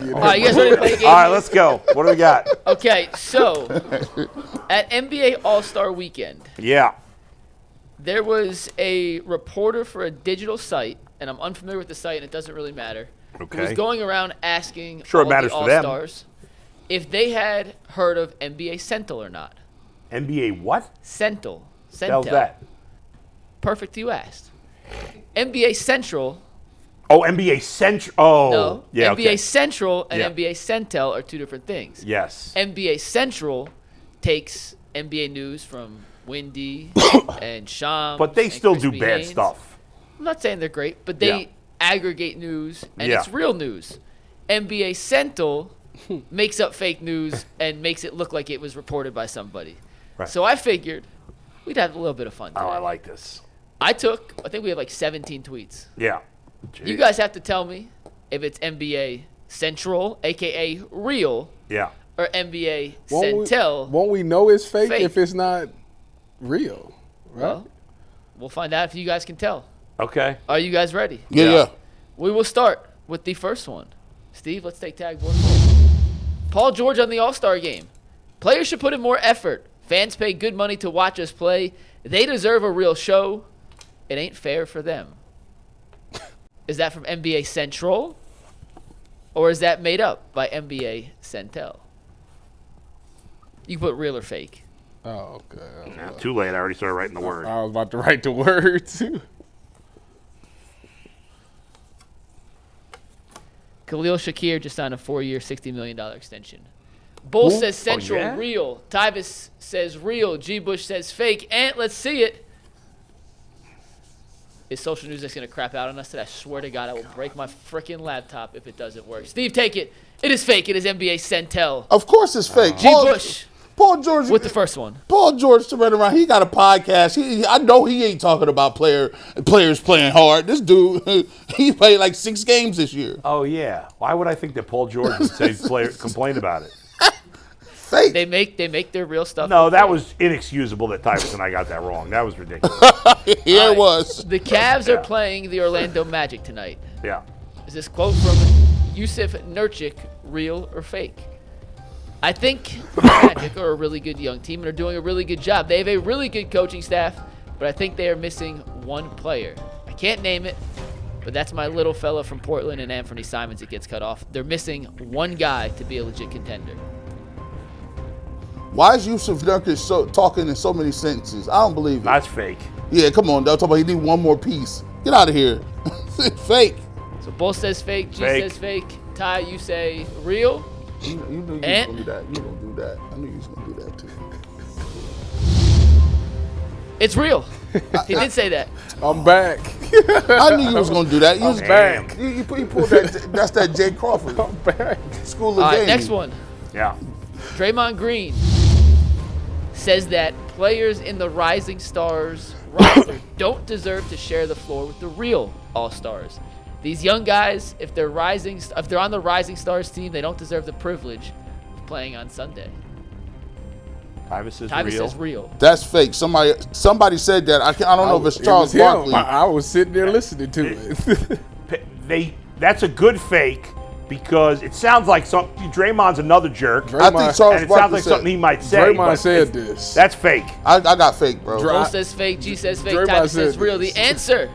All right, you guys ready to play a game? All right, let's go. What do we got? Okay, so at NBA All-Star Weekend, Yeah. there was a reporter for a digital site, and I'm unfamiliar with the site, and it doesn't really matter. Okay. Who was going around asking Sure, it all matters the to them. All-Stars if they had heard of NBA Centel or not. NBA what? Centel. How's that? Perfect you asked. NBA Central. Oh, NBA Central. Oh, No. yeah. NBA Okay. Central and Yeah. NBA Centel are two different things. Yes. NBA Central takes NBA news from Wendy and Shams. But they and still do Crispy bad Haynes. stuff. I'm not saying they're great, but they Yeah. aggregate news, and Yeah. it's real news. NBA Central makes up fake news and makes it look like it was reported by somebody. Right. So I figured we'd have a little bit of fun today. Oh, I like this. I think we have like 17 tweets. Yeah. You Jeez. guys have to tell me if it's NBA Central, a.k.a. real, Yeah. or NBA Won't Centel. we know it's fake, Fake. if it's not real? Right? Well, we'll find out if you guys can tell. Okay. Are you guys ready? Yeah. We will start with the first one. Steve, let's take tag board. Paul George on the All-Star game. Players should put in more effort. Fans pay good money to watch us play. They deserve a real show. It ain't fair for them. Is that from NBA Central? Or is that made up by NBA Centel? You can put real or fake. Oh, okay. Nah, too late. I already started writing the word. I was about to write the word, too. Khalil Shakir just signed a 4-year, $60 million extension. Bull says Central, yeah? real. Tyvis says real. G. Bush says fake. And let's see it. Is social news that's going to crap out on us today? I swear to God, I will break my freaking laptop if it doesn't work. Steve, take it. It is fake. It is NBA Centel. Of course it's fake. G. Bush Paul George with the first one. Paul George to run around. He got a podcast. I know he ain't talking about players playing hard. This dude, he played like 6 games this year. Oh, yeah. Why would I think that Paul George would say complain about it? Fake. They make their real stuff. No, that was inexcusable that Tyvis and I got that wrong. That was ridiculous. Yeah, All it was. The Cavs Yeah. are playing the Orlando Magic tonight. Yeah. Is this quote from Yusuf Nurkic real or fake? I think the Magic are a really good young team and are doing a really good job. They have a really good coaching staff, but I think they are missing one player. I can't name it, but that's my little fella from Portland and Anthony Simons that gets cut off. They're missing one guy to be a legit contender. Why is Yusuf Nurkic talking in so many sentences? I don't believe it. That's fake. Yeah, come on. They'll talk about he need one more piece. Get out of here. Fake. So Bull says fake, G Fake. says fake. Ty, you say real? You knew you was And- gonna do that. You were gonna do that. I knew you was gonna do that too. It's real. He did say that. I'm back. I knew you was gonna do that. You was Damn. back. You pulled that. That's that Jay Crawford I'm back. school of All right, gaming. next one. Yeah. Draymond Green says that players in the Rising Stars roster don't deserve to share the floor with the real All-Stars. These young guys, if they're on the Rising Stars team, they don't deserve the privilege of playing on Sunday. Tyvis is Tyvis real. says real. That's fake. Somebody said that. I don't know if it's Charles It was him. Barkley. I was sitting there listening to it. That's a good fake because it sounds like Draymond's another jerk. I think Charles And it sounds Barkley like said. something he might say. Draymond but said it's- this. That's fake. I got fake, bro. Bull says fake. G says fake. Draymond Tyvis says said real. this. The answer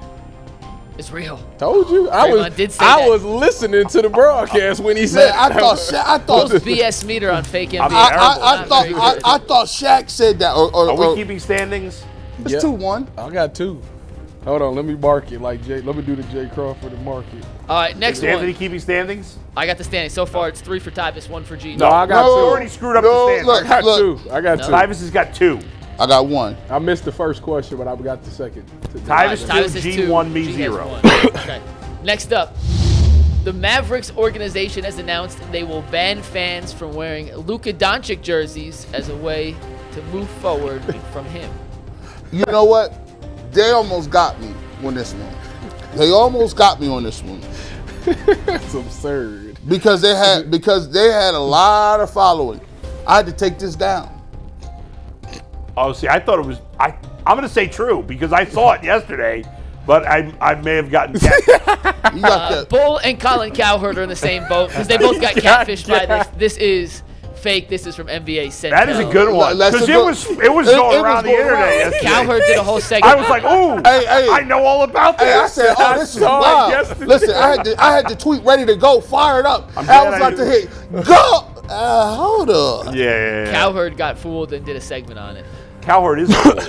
is real. Told you. Draymond did say I that. was listening to the broadcast when he Man, said I Bull's thought BS meter on fake NBA. I'm I Not thought very good. I thought Shaq said that. Or Are we keeping standings? it's Yeah. 2-1. I got 2. Hold on, let me mark it like Jay. Let me do the Jay Crawford and mark it. All right, next Is Anthony one. keeping standings? I got the standing. So far, it's 3 for Tyvis, 1 for G. No, I got No. two. You already screwed up No, the standings. look. I got 2. I got 2. Tyvis has got 2. I got 1. I missed the first question, but I got the second. Tyvis Tyvis 2, is G 2. 1, me G has 0. 1. Okay. Next up, the Mavericks organization has announced they will ban fans from wearing Luka Doncic jerseys as a way to move forward from him. You know what? They almost got me on this one. They almost got me on this one That's absurd. because they had a lot of following. I had to take this down. Oh, see, I thought it was. I'm going to say true because I saw it yesterday. but I may have gotten catfished. You got that. Bull and Colin Cowherd are in the same boat because they both got catfished by this. This is fake. This is from NBA Centel. That is a good one That's because a good- it was going around the going internet. around. yesterday. Cowherd did a whole segment. I was like, ooh, Hey. I know all about this. Hey, I said, oh, this is saw it wild. yesterday. Listen, I had the tweet ready to go, fired up. I glad was I about to did. hit go. Hold up. Yeah. Cowherd got fooled and did a segment on it. Cowherd is cool.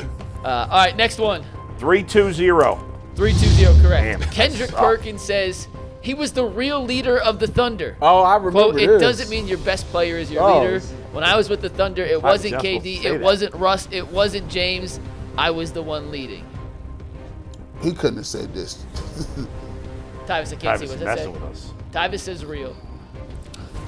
All right, next one. 3-2-0. 3-2-0, correct. Damn, that Kendrick sucks. Perkins says he was the real leader of the Thunder. Oh, I remember Quote, it this. doesn't mean your best player is your Oh. leader. When I was with the Thunder, it wasn't just supposed KD, to say it that. wasn't Russ, it wasn't James. I was the one leading. He couldn't have said this. Tyvis, I can't see Tyvis what is that messing said. with us. Tyvis says real.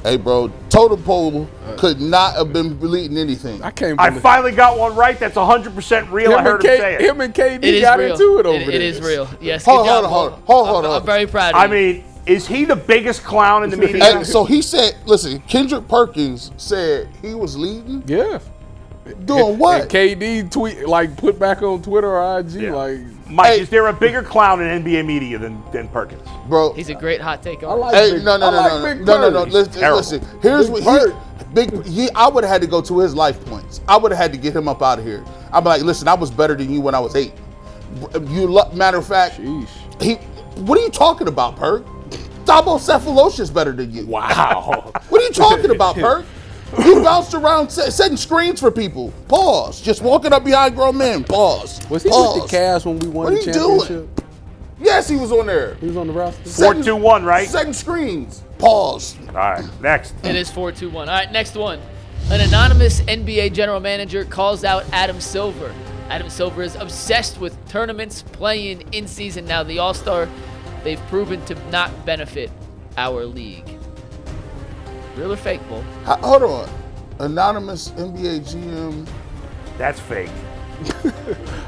Hey, bro, totem pole could not have been leading anything. I can't I believe finally got one right. That's 100% real. I heard him say it. Him and KD It is got real. into it over there. It is real. Yes, Hold good job, on. Bull. I'm very proud of you. I mean, is he the biggest clown in the media? Hey, so he said, listen, Kendrick Perkins said he was leading. Yeah. Doing what? And KD tweet put back on Twitter or IG Yeah. Mike, Hey. is there a bigger clown in NBA media than Perkins? Bro. he's a great hot take I on like Hey, Big- no. I like Big Listen, terrible. listen. Here's Big what Perk. I would have had to go to his life points. I would have had to get him up out of here. I'm like, listen, I was better than you when I was 8. Matter of fact, Sheesh. what are you talking about, Perk? Thabo Cephalosha's better than you. Wow. What are you talking about, Perk? You bounced around setting screens for people. Pause. Just walking up behind grown men. Pause. Was he Pause. with the Cavs when we won What the are you championship? doing? Yes, he was on there. He was on the roster. 4-2-1, right? Setting screens. Pause. All right, next. It is 4-2-1. All right, next one. An anonymous NBA general manager calls out Adam Silver. Adam Silver is obsessed with tournaments, playing in season. Now the All-Star, they've proven to not benefit our league. Real or fake, Bull? Hold on. Anonymous NBA GM. That's fake.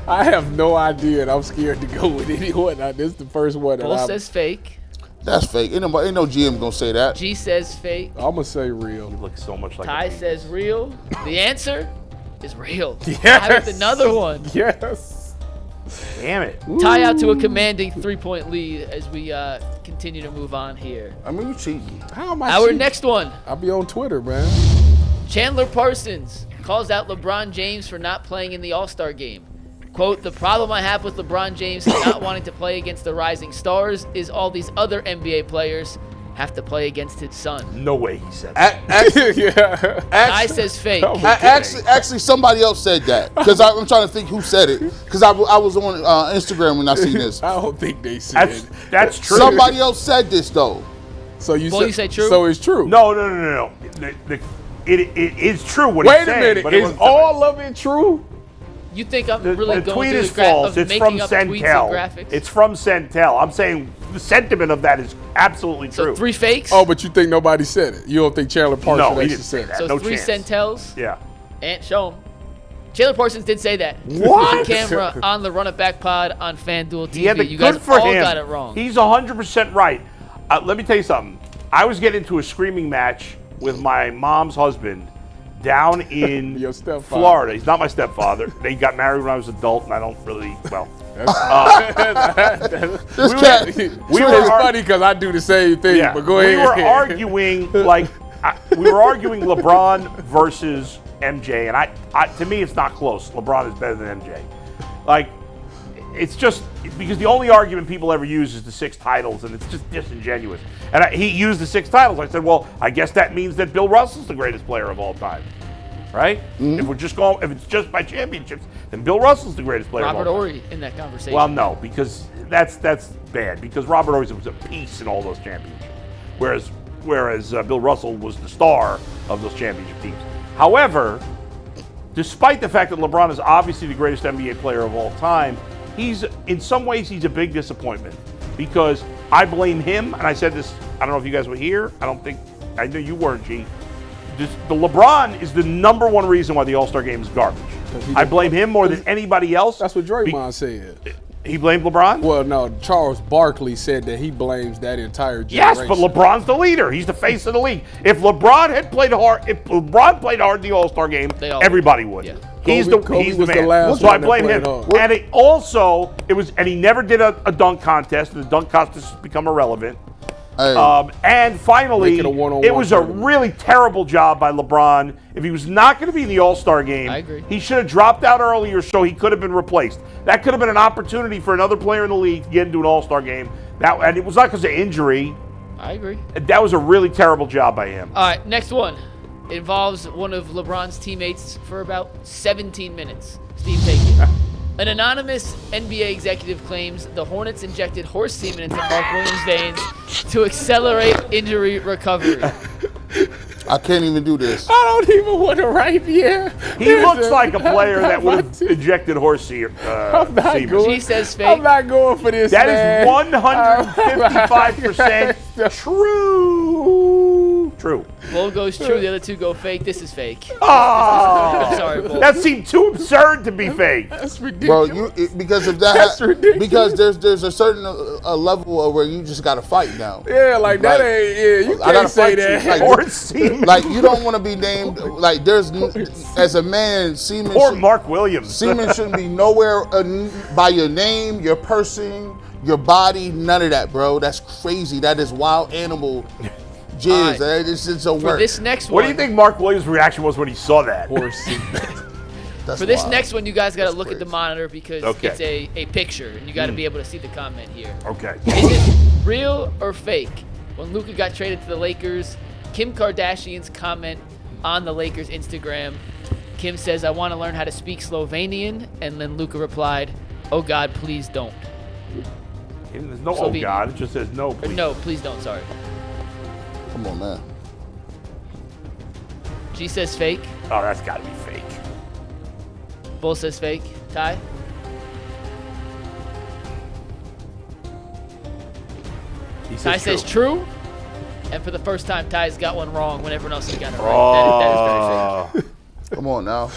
I have no idea, and I'm scared to go with anyone. This is the first one that Bull I'm says fake. That's fake. Ain't no GM gonna say that. G says fake. going to say real. Looks so much like Ty a says real. The answer is real. Yes. Ty with another one. Yes. Damn it. Tie out to a commanding 3-point lead as we continue to move on here. I mean, you cheating. How am I Our cheating? next one. I'll be on Twitter, man. Chandler Parsons calls out LeBron James for not playing in the All-Star game. Quote, the problem I have with LeBron James not wanting to play against the rising stars is all these other NBA players have to play against his son. No way he said that. Yeah. Ty says fake. Actually, somebody else said that because I'm trying to think who said it because I was on Instagram when I seen this. I don't think they said That's true. Somebody else said this though. So you Well, said, you say true? So it's true. No. It is true what Wait he's a saying. minute. But it Is wasn't all of it true? You think I'm the really tweet going is through the false. of It's making from up tweets and Centel. graphics? It's from Centel. I'm saying the sentiment of that is absolutely So true. 3 fakes? Oh, but you think nobody said it? You don't think Chandler Parsons No, he actually didn't say said that. So no 3 chance. Centels. Yeah. And show him. Chandler Parsons did say that. What? On camera on the Run It Back pod on FanDuel TV. He had the You guys good for all him. got it wrong. He's 100% right. Let me tell you something. I was getting into a screaming match with my mom's husband down in Your stepfather. Florida. He's not my stepfather. They got married when I was an adult, and I don't really, well. This cat. We It's were funny because I do the same thing, Yeah, but go we ahead. were arguing we were arguing LeBron versus MJ, and I to me it's not close. LeBron is better than MJ. Like, it's just because the only argument people ever use is the 6 titles, and it's just disingenuous. And he used the 6 titles. I said, well, I guess that means that Bill Russell's the greatest player of all time, right? If it's just by championships, then Bill Russell's the greatest player Robert of all time. Horry in that conversation. Well, no, because that's bad. Because Robert Horry was a piece in all those championships, whereas Bill Russell was the star of those championship teams. However, despite the fact that LeBron is obviously the greatest NBA player of all time, in some ways he's a big disappointment because I blame him, and I said this. I don't know if you guys were here. I know you weren't, G. The LeBron is the number one reason why the All-Star game is garbage. I blame him more than anybody else. That's what Draymond said. He blamed LeBron? Well, no, Charles Barkley said that he blames that entire Yes, generation. but LeBron's the leader. He's the face of the league. If LeBron played hard in the All-Star game, They all everybody would. Yeah. He's the man. So I blame him. And and he never did a dunk contest, and the dunk contest has become irrelevant. Hey. And finally, it was a really terrible job by LeBron. If he was not going to be in the All-Star game, I agree. He should have dropped out earlier so he could have been replaced. That could have been an opportunity for another player in the league to get into an All-Star game. And it was not because of injury. I agree. That was a really terrible job by him. All right, next one. It involves one of LeBron's teammates for about 17 minutes. Steve, take it. An anonymous NBA executive claims the Hornets injected horse semen into Mark Williams' veins to accelerate injury recovery. I can't even do this. I don't even want to write here. He looks like a player that would have injected horse semen. She says fake. I'm not going for this, That man. is 155% true. True. Bull goes true. The other two go fake. This is fake. Oh, I'm sorry, Bull. that seemed too absurd to be fake. That's ridiculous. Bro, because of that, That's ridiculous. because there's a certain level of where you just got to fight now. Yeah, like that ain't. Yeah, you I gotta can't say fight you. that. Like, Horse semen. Like, you don't want to be named, like, as a man, semen Poor Mark Williams. semen shouldn't be nowhere by your name, your person, your body, none of that, bro. That's crazy. That is wild animal jizz. Right. It's a For word. this next one. What do you think Mark Williams' reaction was when he saw that? Horse. That's For this wild. next one, you guys got to That's look at the crazy. monitor because Okay. it's a picture, and you got to be able to see the comment here. Okay. Is it real or fake? When Luka got traded to the Lakers, Kim Kardashian's comment on the Lakers' Instagram, Kim says, "I want to learn how to speak Slovenian," and then Luka replied, "Oh God, please don't." There's no, oh Slovenia. God, it just says no, Or, please. no, please don't. Sorry. Come on, man. G says fake. Oh, that's got to be fake. Bull says fake. Ty? He Ty says says true. true. And for the first time, Ty's got one wrong when everyone else has got it right. That is very fake. Come on now.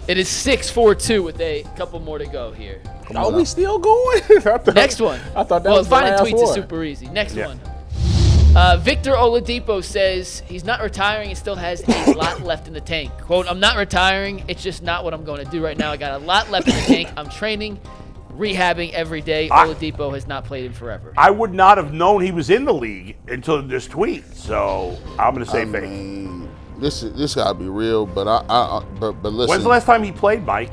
It is 6-4-2 with a couple more to go here. Are we still going? Next one. I thought that well, was the finding last tweets is one. super easy. Next Yeah. one. Victor Oladipo says he's not retiring and still has a lot left in the tank. Quote, "I'm not retiring. It's just not what I'm going to do right now. I got a lot left in the tank. I'm training, rehabbing every day." Oladipo has not played in forever. I would not have known he was in the league until this tweet. So I'm going to say I fake. mean, this gotta be real, but but listen. When's the last time he played, Mike?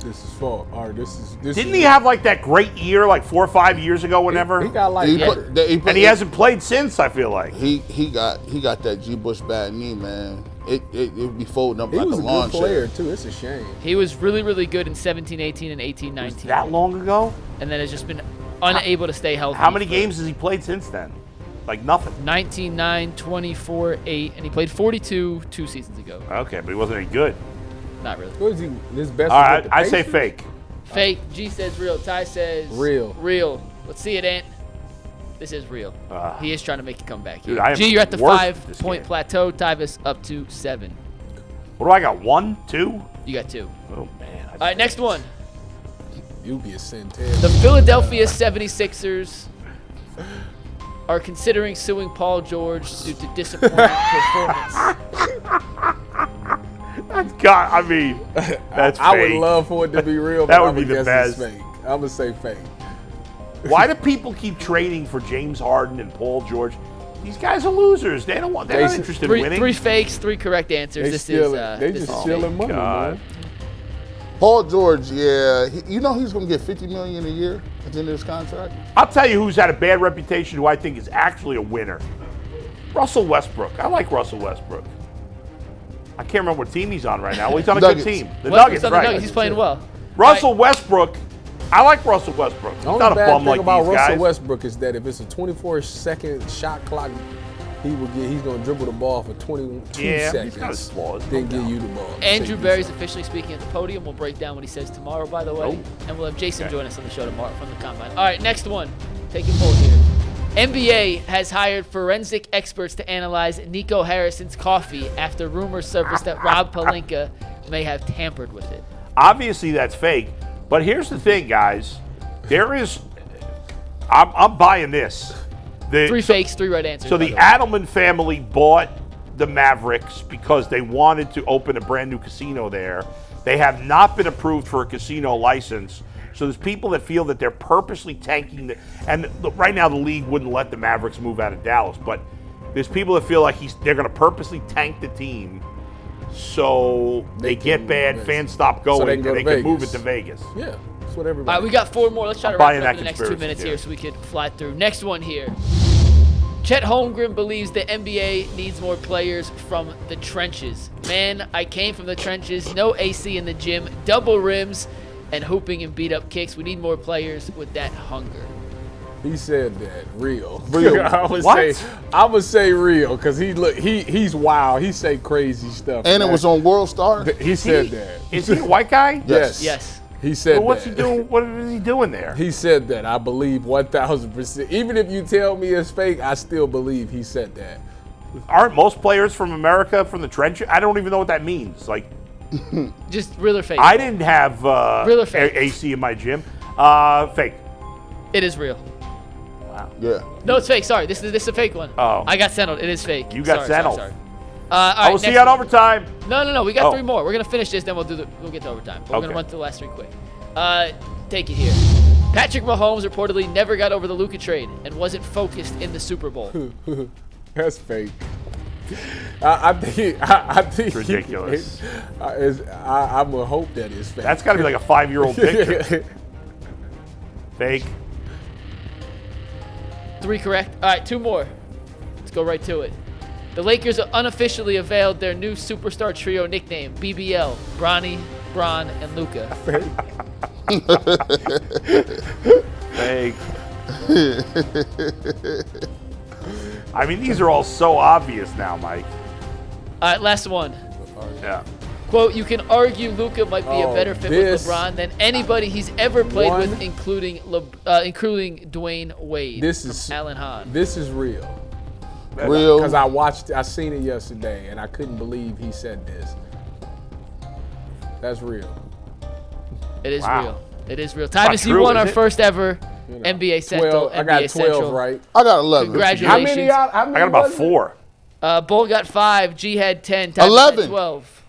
This is fault. All right, this Didn't is, he have like that great year like 4 or 5 years ago, whenever? He got like. He Yeah. put- he put- And he hasn't played since, I feel like. He got that G Bush bad knee, man. It be folding up He like was a a lawn good player chair. too. It's a shame. He was really, really good in 17-18 and 18-19. That long ago? And then has just been unable to stay healthy. How many for games has he played since then? Like nothing. 19-9, 24-8, and he played 42 2 seasons ago. Okay, but he wasn't any good. Not really. What is he? His best. All was right, with the I say Pacers? fake. Fake. G says real. Ty says Real. Real. Let's see it, Ant. This is real. Ah. He is trying to make a comeback Dude, here. I am G, you're at the worse at this 5-point game. plateau. Tyvis up to 7. What do I got? 1, 2? You got 2. Oh man. All right, next one. UCSS Centel. The Philadelphia 76ers are considering suing Paul George due to disappointing performance. That's got. I mean, that's I would fake. love for it to be real. That but would I'm be gonna the guess it's best. Fake. I'm gonna say fake. Why do people keep trading for James Harden and Paul George? These guys are losers. They're not Jason, interested in Three, winning. 3 fakes, 3 correct answers. They This stealing. is They this just is stealing fake. money, God. man. Paul George, yeah, you know he's gonna get $50 million a year at the end of his contract. I'll tell you who's had a bad reputation, who I think is actually a winner. Russell Westbrook. I like Russell Westbrook. I can't remember what team he's on right now. Well, he's on a good Nuggets. team. The Westbrook's Nuggets, on the right? Nuggets. He's playing well. Russell Westbrook. I like Russell Westbrook. He's The only not a bad bum thing like about these Russell guys. Westbrook is that if it's a 24-second shot clock, he's going to dribble the ball for 22 Yeah, seconds. he's got his flaws, no Then give doubt. you the ball. Andrew Say Berry's officially speaking at the podium. We'll break down what he says tomorrow, by the way. Oh. And we'll have Jason Okay. join us on the show tomorrow from the Combine. All right, next one. Take it forward here. NBA has hired forensic experts to analyze Nico Harrison's coffee after rumors surfaced that Rob Pelinka may have tampered with it. Obviously, that's fake. But here's the thing, guys. I'm buying this. 3 fakes, 3 right answers. So by the the way. Adelman family bought the Mavericks because they wanted to open a brand new casino there. They have not been approved for a casino license. So there's people that feel that they're purposely tanking and right now the league wouldn't let the Mavericks move out of Dallas, but there's people that feel like they're going to purposely tank the team so they get bad, fans stop going, so they and they can move it to Vegas. Yeah, that's what everybody. All right, we got 4 more. Let's try to wrap it up in the next 2 minutes here so we can fly through. Next one here. Chet Holmgren believes the NBA needs more players from the trenches. Man, I came from the trenches, no AC in the gym, double rims, and hooping and beat-up kicks. We need more players with that hunger. He said that real. What? I would say real because he's wild. He say crazy stuff. And it was on World Star. He said that. Is he a white guy? Yes. Yes. He said Well, what's that. he doing? What is he doing there? He said that. I believe 1,000%. Even if you tell me it's fake, I still believe he said that. Aren't most players from America from the trench? I don't even know what that means. Like, Just real or fake? I didn't have Real or fake? AC in my gym. Fake. It is real. Yeah. No, it's fake. Sorry, this is a fake one. Oh. I got settled. It is fake. You got settled. Sorry. I will see you on overtime. No. We got Oh. 3 more. We're gonna finish this, then we'll get to overtime. But we're gonna Okay. run through the last 3 quick. Take it here. Patrick Mahomes reportedly never got over the Luka trade and wasn't focused in the Super Bowl. That's fake. I think It's ridiculous. I would hope that is fake. That's got to be like a 5-year-old picture. Fake. 3 correct. All right, 2 more. Let's go right to it. The Lakers unofficially unveiled their new superstar trio nickname, BBL, Bronny, Bron, and Luka. Fake. I mean, these are all so obvious now, Mike. All right, last one. Yeah. Quote, you can argue Luka might be a better fit with this LeBron than anybody he's ever played one- with, including Dwayne Wade. This is from Alan Hahn. This is real. Real. Because I seen it yesterday and I couldn't believe he said this. That's real. It is Wow. real. It is real. not Tyvis, you true, won is our it? first ever You know, NBA Cental. 12, I got NBA 12 Central. right. I got 11. Congratulations. How many I got about was it? 4. Bull got 5. G had 10. Tyvis 11. had 12.